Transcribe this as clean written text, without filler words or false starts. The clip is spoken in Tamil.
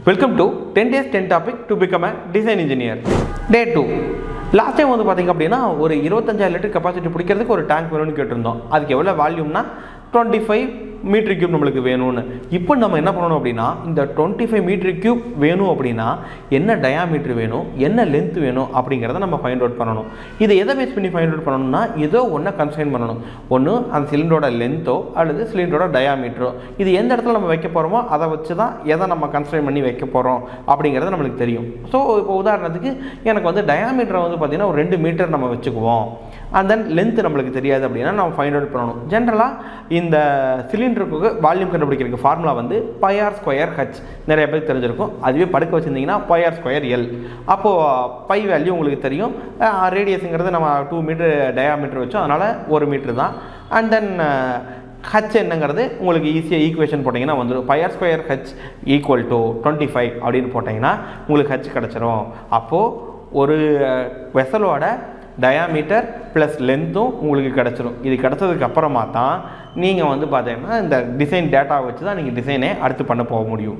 Welcome to 10 days 10 topic to become a design engineer. Day 2. Last time வந்து பார்த்திங்க அப்படின்னா ஒரு 25,000 லிட்டர் கெப்பாசிட்டி பிடிக்கிறதுக்கு ஒரு டேங்க் வேணும்னு கேட்டிருந்தோம். அதுக்கு எவ்வளோ வால்யூம்னா 25 மீட்டர் கியூப் நம்மளுக்கு வேணும்னு. இப்போ நம்ம என்ன பண்ணணும் அப்படின்னா இந்த 25 மீட்டர் கியூப் வேணும் அப்படின்னா என்ன டயாமீட்டர் வேணும், என்ன லென்த் வேணும் அப்படிங்கிறத நம்ம ஃபைண்ட் அவுட் பண்ணணும். இதை எதை பேஸ் பண்ணி ஃபைண்ட் அவுட் பண்ணணும்னா ஏதோ ஒன்றை கன்ஸ்ட்ரைன் பண்ணணும். ஒன்று அந்த சிலிண்டரோட லென்த்தோ அல்லது சிலிண்டரோட டயாமீட்டரோ. இது எந்த இடத்துல நம்ம வைக்க போகிறோமோ அதை வச்சு தான் எதை நம்ம கன்ஸ்ட்ரைன் பண்ணி வைக்க போகிறோம் அப்படிங்கிறது நம்மளுக்கு தெரியும். ஸோ இப்போ உதாரணத்துக்கு எனக்கு வந்து டயாமீட்டரை வந்து பார்த்திங்கன்னா ஒரு 2 மீட்டர் நம்ம வச்சுக்குவோம். அண்ட் தென் லென்த் நம்மளுக்கு தெரியாது அப்படின்னா நம்ம ஃபைண்ட் அவுட் பண்ணணும். ஜென்ரலாக இந்த சிலிண்டருக்கு வால்யூம் கண்டுபிடிக்கிறதுக்கு ஃபார்முலா வந்து πr²h நிறைய பேருக்கு தெரிஞ்சிருக்கும். அதுவே படுக்க வச்சுருந்தீங்கன்னா πr²l. அப்போது பை வேல்யூ உங்களுக்கு தெரியும். ரேடியஸுங்கிறது நம்ம 2 மீட்டர் டயாமீட்டர் வச்சோம், அதனால் 1 மீட்டர் தான். அண்ட் தென் ஹச் என்னங்கிறது உங்களுக்கு ஈஸியாக ஈக்குவேஷன் போட்டிங்கன்னா வந்துடும். πr²h = 25 அப்படின்னு போட்டிங்கன்னா உங்களுக்கு ஹச் கிடச்சிரும். அப்போது ஒரு வெசலோட டயாமீட்டர் ப்ளஸ் லென்த்தும் உங்களுக்கு கிடச்சிரும். இது கிடச்சதுக்கு அப்புறமா தான் நீங்கள் வந்து பார்த்தீங்கன்னா இந்த டிசைன் டேட்டா வச்சு தான் நீங்கள் டிசைனே அடுத்து பண்ண போக முடியும்.